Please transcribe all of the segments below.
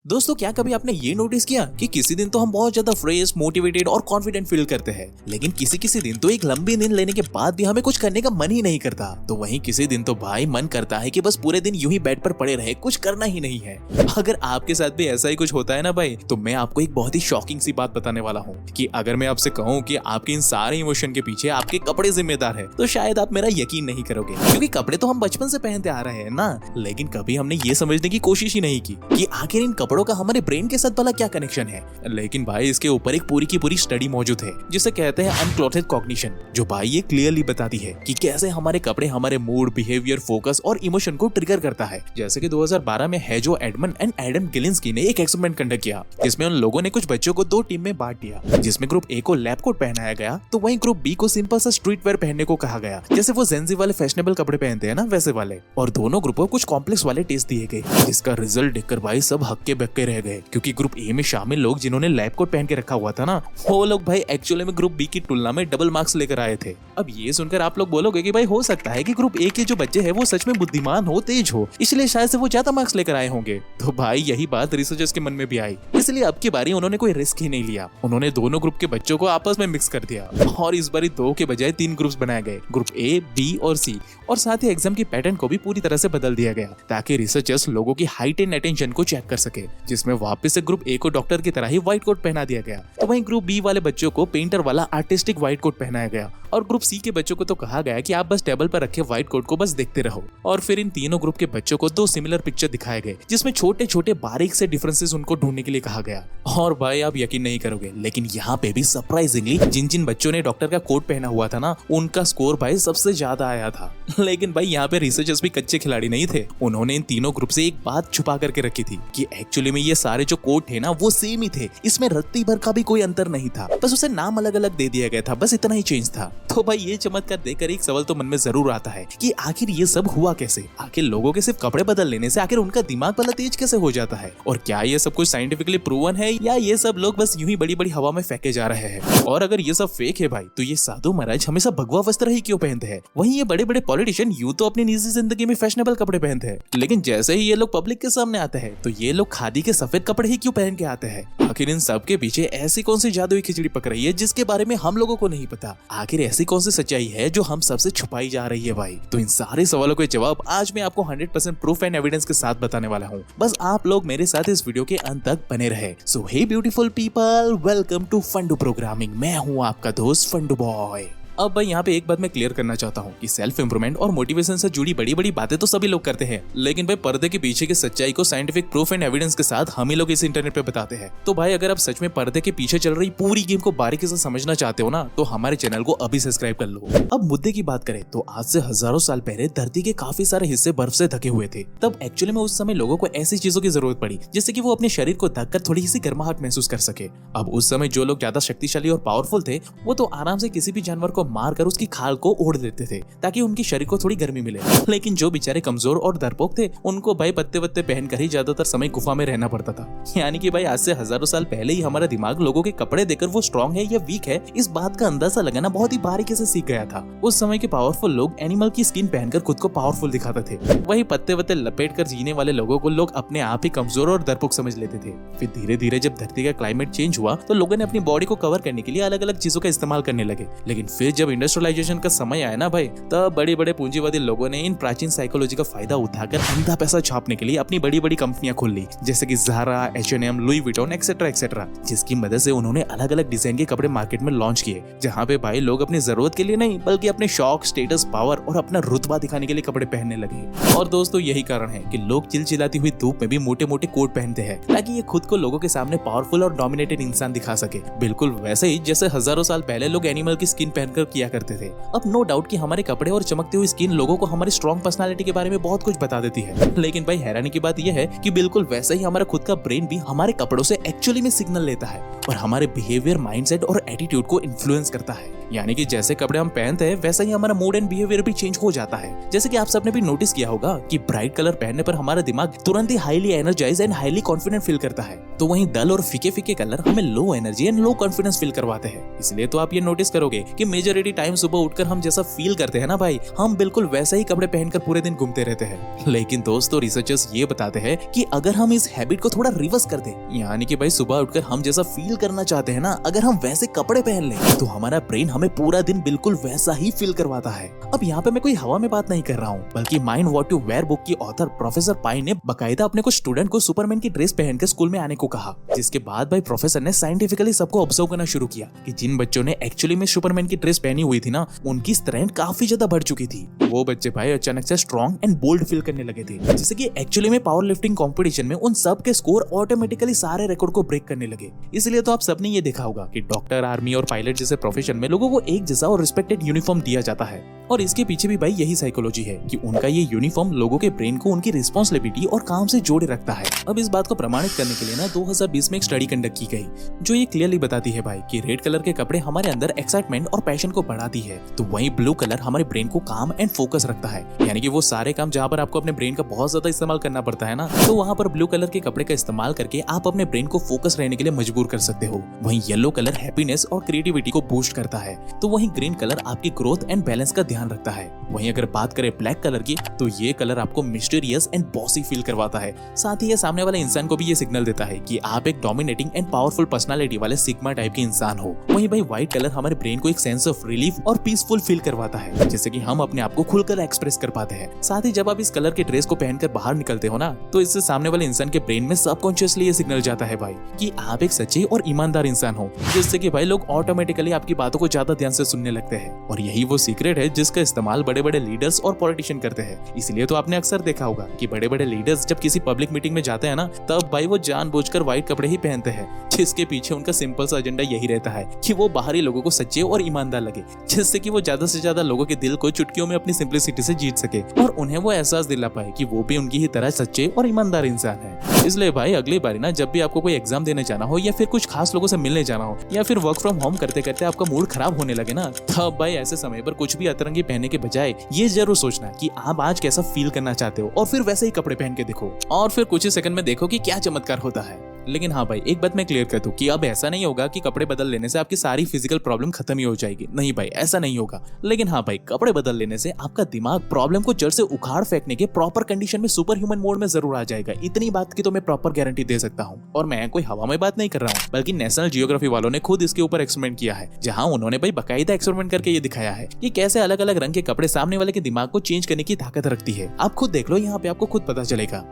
दोस्तों क्या कभी आपने ये नोटिस किया कि किसी दिन तो हम बहुत ज्यादा फ्रेश, मोटिवेटेड और कॉन्फिडेंट फील करते हैं, लेकिन किसी किसी दिन तो एक लंबी नींद लेने के बाद भी हमें कुछ करने का मन ही नहीं करता। तो वहीं किसी दिन तो भाई मन करता है कि बस पूरे दिन यूं ही बेड पर पड़े रहे, कुछ करना ही नहीं है। अगर आपके साथ भी ऐसा ही कुछ होता है ना भाई, तो मैं आपको एक बहुत ही शॉकिंग सी बात बताने वाला हूँ कि अगर मैं आपसे कहूँ कि आपके इन सारे इमोशन के पीछे आपके कपड़े जिम्मेदार है, तो शायद आप मेरा यकीन नहीं करोगे, क्योंकि कपड़े तो हम बचपन से पहनते आ रहे हैं ना, लेकिन कभी हमने ये समझने की कोशिश ही नहीं की कि आखिर इन कपड़ों का हमारे ब्रेन के साथ भला क्या कनेक्शन है। लेकिन भाई इसके ऊपर एक पूरी की पूरी स्टडी मौजूद है जिसे कहते हैं अनक्लोथेड कॉग्निशन, जो भाई ये क्लियरली बताती है कि कैसे हमारे कपड़े हमारे मूड, बिहेवियर, फोकस और इमोशन को ट्रिगर करता है। जैसे कि 2012 में हेजो एडमन एंड एडम गिलिंस्की ने एक एक्सपेरिमेंट कंडक्ट किया, जिसमें उन लोगों ने कुछ बच्चों को दो टीम में बांट दिया, जिसमें ग्रुप ए को लैब कोट पहनाया गया, तो वहीं ग्रुप बी को सिंपल सा स्ट्रीट वेयर पहनने को कहा गया, जैसे वो जेंजी वाले फैशनेबल कपड़े पहनते हैं ना वैसे वाले। और दोनों ग्रुपों को कुछ कॉम्प्लेक्स वाले टेस्ट दिए गए, जिसका रिजल्ट देखकर भाई सब हक्के बक्के रह गए, क्योंकि ग्रुप ए में शामिल लोग जिन्होंने लैब कोट पहन के रखा हुआ था ना, वो लोग भाई एक्चुअली में ग्रुप बी की तुलना में डबल मार्क्स लेकर आए थे। अब ये सुनकर आप लोग बोलोगे कि भाई हो सकता है कि ग्रुप ए के जो बच्चे हैं वो सच में बुद्धिमान हो, तेज हो, इसलिए शायद से वो ज्यादा मार्क्स लेकर आए होंगे। तो भाई यही बात रिसर्चर्स के मन में भी आई, इसलिए अब की बारी उन्होंने कोई रिस्क ही नहीं लिया। उन्होंने दोनों ग्रुप के बच्चों को आपस में मिक्स कर दिया और इस बारी 2 के बजाय 3 ग्रुप्स बनाए गए, ग्रुप ए, बी और सी, और साथ ही एग्जाम की पैटर्न को भी पूरी तरह से बदल दिया गया, ताकि रिसर्चर्स लोगों की हाइट एंड अटेंशन को चेक कर सके। जिसमें वापस से ग्रुप ए को डॉक्टर की तरह ही व्हाइट कोट पहना दिया गया, तो वहीं ग्रुप बी वाले बच्चों को पेंटर वाला आर्टिस्टिक व्हाइट कोट पहनाया गया, और ग्रुप सी के बच्चों को तो कहा गया कि आप बस टेबल पर रखे व्हाइट कोट को बस देखते रहो। और फिर इन तीनों ग्रुप के बच्चों को 2 सिमिलर पिक्चर दिखाए गए, जिसमें छोटे छोटे बारीक से डिफरेंसेस उनको ढूंढने के लिए कहा गया। और भाई आप यकीन नहीं करोगे, लेकिन यहाँ पे भी सरप्राइजिंगली जिन जिन बच्चों ने डॉक्टर का कोट पहना हुआ था ना, उनका स्कोर भाई सबसे ज्यादा आया था। लेकिन भाई यहाँ पे रिसर्चर्स भी कच्चे खिलाड़ी नहीं थे, उन्होंने इन तीनों ग्रुप से एक बात छुपा करके रखी थी कि एक्चुअली में ये सारे जो कोट थे ना वो सेम ही थे, इसमें रत्ती भर का भी कोई अंतर नहीं था, बस उसे नाम अलग अलग दे दिया गया था, बस इतना ही चेंज था। तो भाई ये चमत्कार देखकर एक सवाल तो मन में जरूर आता है कि आखिर ये सब हुआ कैसे? आखिर लोगों के सिर्फ कपड़े बदल लेने से आखिर उनका दिमाग भला तेज कैसे हो जाता है? और क्या ये सब कुछ साइंटिफिकली प्रूवन है, या ये सब लोग बस यूं ही बड़ी बड़ी हवा में फेंके जा रहे हैं? और अगर ये सब फेक है भाई, तो ये साधु महाराज हमेशा भगवा वस्त्र ही क्यों पहनते हैं? वहीं ये बड़े बड़े पॉलिटिशियन यूं तो अपनी निजी जिंदगी में फैशनेबल कपड़े पहनते हैं, लेकिन जैसे ही ये लोग पब्लिक के सामने आते हैं तो ये लोग खादी के सफेद कपड़े ही क्यों पहन के आते हैं? आखिर इन सब के पीछे ऐसी कौन सी जादुई खिचड़ी पक रही है जिसके बारे में हम लोगों को नहीं पता? आखिर ऐसी कौन सी सच्चाई है जो हम सबसे छुपाई जा रही है भाई? तो इन सारे सवालों के जवाब आज मैं आपको 100% प्रूफ एंड एविडेंस के साथ बताने वाला हूँ। बस आप लोग मेरे साथ इस वीडियो के अंत तक बने रहे। So hey beautiful people, welcome to Fundoo programming. मैं हूँ आपका दोस्त फंडू बॉय। अब भाई यहाँ पे एक बात मैं क्लियर करना चाहता हूँ कि सेल्फ इंप्रूवमेंट और मोटिवेशन से जुड़ी बड़ी बड़ी बातें तो सभी लोग करते हैं, लेकिन भाई पर्दे के पीछे की सच्चाई को साइंटिफिक प्रूफ एंड एविडेंस के साथ हम ही लोग इस इंटरनेट पे बताते हैं। तो भाई अगर आप सच में पर्दे के पीछे चल रही पूरी गेम को बारीकी से समझना चाहते हो ना, तो हमारे चैनल को अभी सब्सक्राइब कर लो। अब मुद्दे की बात करें तो आज से हजारों साल पहले धरती के काफी सारे हिस्से बर्फ से ढके हुए थे। तब एक्चुअली में उस समय लोगों को ऐसी चीजों की जरूरत पड़ी जिससे कि वो अपने शरीर को ढककर थोड़ी सी गर्माहट महसूस कर सके। अब उस समय जो लोग ज्यादा शक्तिशाली और पावरफुल थे, वो तो आराम से किसी भी जानवर को मारकर उसकी खाल को ओढ़ लेते थे ताकि उनके शरीर को थोड़ी गर्मी मिले। लेकिन जो बेचारे कमजोर और डरपोक थे, उनको भाई पत्ते वत्ते पहनकर ही ज्यादातर समय गुफा में रहना पड़ता था। यानी कि भाई आज से हजारों साल पहले ही हमारा दिमाग लोगों के कपड़े देखकर वो स्ट्रॉन्ग है या वीक है, इस बात का अंदाजा लगाना बहुत ही बारीकी से सीख गया था। उस समय के पावरफुल लोग एनिमल की स्किन पहनकर खुद को पावरफुल दिखाते थे, वही पत्ते वत्ते लपेट कर जीने वाले लोगों को लोग अपने आप ही कमजोर और डरपोक समझ लेते थे। फिर धीरे धीरे जब धरती का क्लाइमेट चेंज हुआ तो लोगों ने अपनी बॉडी को कवर करने के लिए अलग अलग चीजों का इस्तेमाल करने लगे। लेकिन फिर जब इंडस्ट्रियलाइजेशन का समय आया ना भाई, तब बड़े बड़े पूंजीवादी लोगों ने इन प्राचीन साइकोलॉजी का फायदा उठाकर अंधा पैसा छापने के लिए अपनी बड़ी बड़ी कंपनियां खोल ली, जैसे कि Zaara, H&M, Louis Vuitton etcetera, जिसकी मदद से उन्होंने अलग अलग डिजाइन के कपड़े मार्केट में लॉन्च किए, जहां पे भाई लोग अपनी जरूरत के लिए नहीं बल्कि अपने शौक, स्टेटस, पावर और अपना रुतबा दिखाने के लिए कपड़े पहनने लगे। और दोस्तों यही कारण है कि लोग चिलचिलाती हुई धूप में भी मोटे मोटे कोट पहनते हैं, ताकि ये खुद को लोगों के सामने पावरफुल और डोमिनेटेड इंसान दिखा सके, बिल्कुल वैसे ही जैसे हजारों साल पहले लोग एनिमल की स्किन पहनकर किया करते थे। अब नो डाउट कि हमारे कपड़े और चमकती हुई स्किन लोगों को हमारी स्ट्रॉन्ग पर्सनालिटी के बारे में बहुत कुछ बता देती है, लेकिन भाई हैरानी की बात यह है कि बिल्कुल वैसे ही हमारा खुद का ब्रेन भी हमारे कपड़ों से एक्चुअली में सिग्नल लेता है और हमारे बिहेवियर, माइंडसेट और एटीट्यूड को इन्फ्लुएंस करता है। यानी कि जैसे कपड़े हम पहनते हैं वैसा ही हमारा मूड एंड बिहेवियर भी चेंज हो जाता है। जैसे कि आप सबने भी नोटिस किया होगा कि ब्राइट कलर पहनने पर हमारा दिमाग तुरंत ही highly energise and highly confident feel करता है, तो वहीं डल और फीके फीके कलर हमें low energy and low confidence feel करवाते हैं। इसलिए तो आप ये नोटिस करोगे कि मेजॉरिटी टाइम सुबह उठकर हम जैसा फील करते हैं ना भाई, हम बिल्कुल वैसे ही कपड़े पहनकर पूरे दिन घूमते रहते हैं। लेकिन दोस्तों रिसर्चर्स ये बताते हैं कि अगर हम इस हैबिट को थोड़ा रिवर्स कर दें, यानी कि भाई सुबह उठकर हम जैसा फील करना चाहते हैं ना, अगर हम वैसे कपड़े पहन लें तो हमारा ब्रेन हमें पूरा दिन बिल्कुल वैसा ही फील करवाता है। अब यहाँ पे मैं कोई हवा में बात नहीं कर रहा हूँ, बल्कि mind what to wear book की ऑथर प्रोफेसर पाई ने बकायदा अपने कुछ स्टूडेंट को सुपरमैन की ड्रेस पहनकर स्कूल में आने को कहा। जिसके बाद भाई प्रोफेसर ने साइंटिफिकली सबको ऑब्जर्व करना शुरू किया कि जिन बच्चों ने एक्चुअली में सुपरमैन की ड्रेस पहनी हुई थी ना, उनकी स्ट्रेंथ काफी ज्यादा बढ़ चुकी थी। वो बच्चे भाई अचानक से स्ट्रॉन्ग एंड बोल्ड फील करने लगे थे, जैसे कि एक्चुअली में पावर लिफ्टिंग कॉम्पिटिशन में उन सब के स्कोर ऑटोमेटिकली सारे रिकॉर्ड को ब्रेक करने लगे। इसलिए तो आप सबने ये देखा होगा कि डॉक्टर, आर्मी और पायलट जैसे प्रोफेशन में लोगों को एक जैसा और रिस्पेक्टेड यूनिफॉर्म दिया जाता है। और इसके पीछे भी भाई यही साइकोलॉजी है कि उनका ये यूनिफॉर्म लोगों के ब्रेन को उनकी रिस्पॉन्सिबिलिटी और काम से जोड़े रखता है। अब इस बात को प्रमाणित करने के लिए ना 2020 में एक स्टडी कंडक्ट की गई, जो ये क्लियरली बताती है भाई कि रेड कलर के कपड़े हमारे अंदर एक्साइटमेंट और पैशन को बढ़ाती है, तो वहीं ब्लू कलर हमारे ब्रेन को काम एंड फोकस रखता है। यानी कि वो सारे काम जहाँ पर आपको अपने ब्रेन का बहुत ज्यादा इस्तेमाल करना पड़ता है ना, तो वहाँ पर ब्लू कलर के कपड़े का इस्तेमाल करके आप अपने ब्रेन को फोकस रहने के लिए मजबूर कर सकते हो। वहीं येलो कलर हैप्पीनेस और क्रिएटिविटी को बूस्ट करता है, तो वहीं ग्रीन कलर आपकी ग्रोथ एंड बैलेंस का ध्यान रखता है। वहीं अगर बात करें ब्लैक कलर की, तो ये कलर आपको मिस्टीरियस एंड बॉसी फील करवाता है। साथ ही ये सामने वाले इंसान को भी ये सिग्नल देता है कि आप एक डोमिनेटिंग एंड पावरफुल पर्सनालिटी वाले सिग्मा टाइप के इंसान हो। वहीं भाई व्हाइट कलर हमारे ब्रेन को एक सेंस ऑफ रिलीफ और पीसफुल फील करवाता है, जैसे कि हम अपने आप को खुलकर एक्सप्रेस कर पाते हैं। साथ ही जब आप इस कलर के ड्रेस को पहनकर बाहर निकलते हो ना, तो इससे सामने वाले इंसान के ब्रेन में सबकॉन्शियसली ये सिग्नल जाता है भाई कि आप एक सच्चे और ईमानदार इंसान हो, जिससे कि भाई लोग ऑटोमेटिकली आपकी बातों को ज्यादा ध्यान से सुनने लगते हैं। और यही वो सीक्रेट है जिसका इस्तेमाल बड़े बड़े लीडर्स और पॉलिटिशियन करते हैं। इसलिए तो आपने अक्सर देखा होगा कि बड़े बड़े लीडर्स जब किसी पब्लिक मीटिंग में जाते हैं ना, तब भाई वो जानबूझकर व्हाइट कपड़े ही पहनते हैं, जिसके पीछे उनका सिंपल सा एजेंडा यही रहता है कि वो बाहरी लोगों को सच्चे और ईमानदार लगे, जिससे कि वो ज्यादा से ज्यादा लोगों के दिल को चुटकियों में अपनी सिंप्लिसिटी से जीत सके और उन्हें वो एहसास दिला पाए कि वो भी उनकी ही तरह सच्चे और ईमानदार इंसान है। इसलिए भाई अगली बारी ना जब भी आपको कोई एग्जाम देने जाना हो, या फिर कुछ खास लोगों से मिलने जाना हो, या फिर वर्क फ्रॉम होम करते करते आपका मूड खराब होने लगे ना, तब भाई ऐसे समय पर कुछ भी अतरंगी पहनने के बजाय ये जरूर सोचना कि आप आज कैसा फील करना चाहते हो, और फिर वैसे ही कपड़े पहन के देखो, और फिर कुछ ही सेकंड में देखो कि क्या चमत्कार होता है। लेकिन हाँ भाई, एक बात मैं क्लियर कर दूं कि अब ऐसा नहीं होगा कि कपड़े बदल लेने से आपकी सारी फिजिकल प्रॉब्लम खत्म ही हो जाएगी। नहीं भाई, ऐसा नहीं होगा। लेकिन हाँ भाई, कपड़े बदल लेने से आपका दिमाग प्रॉब्लम को जड़ से उखाड़ फेंकने के प्रॉपर कंडीशन में सुपर ह्यूमन मोड में जरूर आ जाएगा। इतनी बात की तो मैं प्रॉपर गारंटी दे सकता हूँ। और मैं कोई हवा में बात नहीं कर रहा हूँ, बल्कि नेशनल जियोग्राफी वालों ने खुद इसके ऊपर एक्सपेरिमेंट किया है, जहाँ उन्होंने भाई बकायदा एक्सपेरिमेंट करके ये दिखाया है कि कैसे अलग अलग रंग के कपड़े सामने वाले के दिमाग को चेंज करने की ताकत रखती है। आप खुद देख लो, यहाँ पे आपको खुद पता चलेगा।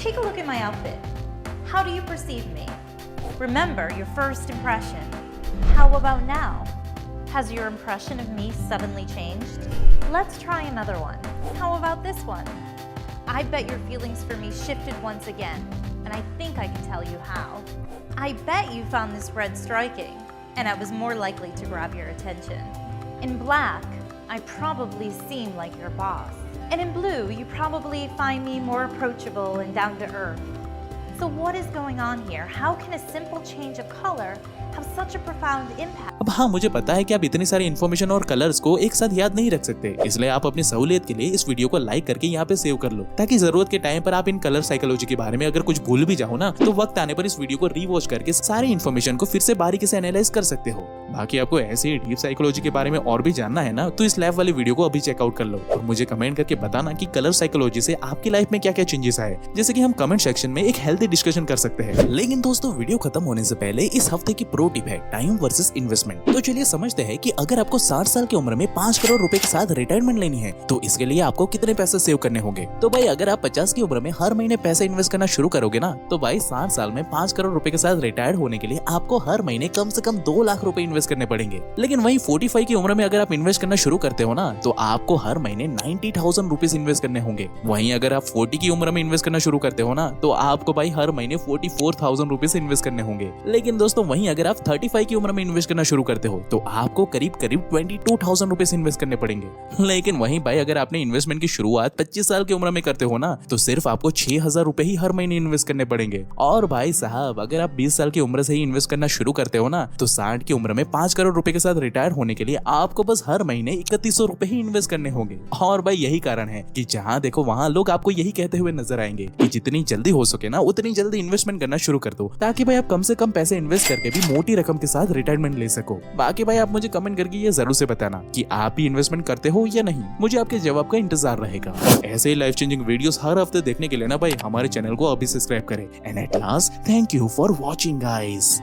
Take a look at my outfit. How do you perceive me? Remember your first impression. How about now? Has your impression of me suddenly changed? Let's try another one. How about this one? I bet your feelings for me shifted once again, and I think I can tell you how. I bet you found this red striking, and I was more likely to grab your attention. In black, I probably seem like your boss. And in blue, you probably find me more approachable and down to earth. So what is going on here? How can a simple change of color have such a profound impact? अब हाँ, मुझे पता है कि आप इतनी सारी information और कलर्स को एक साथ याद नहीं रख सकते, इसलिए आप अपनी सहूलियत के लिए इस वीडियो को लाइक करके यहाँ पे सेव कर लो, ताकि जरूरत के टाइम पर आप इन कलर साइकोलॉजी के बारे में अगर कुछ भूल भी जाओ ना, तो वक्त आने पर इस वीडियो को रीवॉच करके सारी इन्फॉर्मेशन को फिर से बारीकी से एनालाइज कर सकते हो। बाकी आपको ऐसे ही डीप साइकोलॉजी के बारे में और भी जानना है ना, तो इस लैब वाली वीडियो को अभी चेकआउट कर लो और मुझे कमेंट करके बताना कि कलर साइकोलॉजी से आपकी लाइफ में क्या क्या चेंजेस आए, जैसे कि हम कमेंट सेक्शन में एक हेल्दी डिस्कशन कर सकते हैं। लेकिन दोस्तों, वीडियो खत्म होने से पहले इस हफ्ते की प्रो टिप है टाइम वर्सेस इन्वेस्टमेंट। तो चलिए समझते हैं कि अगर आपको 60 साल की उम्र में 5 करोड़ रुपए के साथ रिटायरमेंट लेनी है, तो इसके लिए आपको कितने पैसे सेव करने होंगे। तो भाई, अगर आप 50 की उम्र में हर महीने पैसे इन्वेस्ट करना शुरू करोगे ना, तो भाई 60 साल में 5 करोड़ रुपए के साथ रिटायर्ड होने के लिए आपको हर महीने कम से कम 2 लाख रुपए इन्वेस्ट करने पड़ेंगे। लेकिन वही 45 की उम्र में अगर आप इन्वेस्ट करना शुरू करते हो ना, तो आपको हर महीने 90,000 रुपीज इन्वेस्ट करने होंगे। वहीं अगर आप 40 की उम्र में इन्वेस्ट करना शुरू करते हो ना, तो आपको भाई हर महीने 44,000 रुपीज इन्वेस्ट करने होंगे। लेकिन दोस्तों, वहीं अगर आप 35 की उम्र में इन्वेस्ट करना शुरू करते हो, तो आपको करीब 22,000 रुपीज इन्वेस्ट करने पड़ेंगे। लेकिन वहीं भाई, अगर आपने इन्वेस्टमेंट की शुरुआत 25 साल की उम्र में करते हो ना, तो सिर्फ आपको 6,000 रुपए ही हर महीने इन्वेस्ट करने पड़ेंगे। और भाई साहब, अगर आप 20 साल की उम्र से ही इन्वेस्ट करना शुरू करते हो ना, तो 60 की उम्र में 5 करोड़ रुपए के साथ रिटायर होने के लिए आपको बस हर महीने 3100 रुपए ही इन्वेस्ट करने होंगे। और भाई यही कारण है कि जहाँ देखो वहाँ लोग आपको यही कहते हुए नजर आएंगे कि जितनी जल्दी हो सके ना उतनी जल्दी इन्वेस्टमेंट करना शुरू कर दो, ताकि भाई आप कम से कम पैसे इन्वेस्ट करके भी मोटी रकम के साथ रिटायरमेंट ले सको। बाकी भाई आप मुझे कमेंट करके ये जरूर से बताना कि आप भी इन्वेस्टमेंट करते हो या नहीं, मुझे आपके जवाब का इंतजार रहेगा। ऐसे ही लाइफ चेंजिंग वीडियोस हर हफ्ते देखने के लिए ना भाई हमारे चैनल को अभी सब्सक्राइब करें। And at last thank you for watching guys.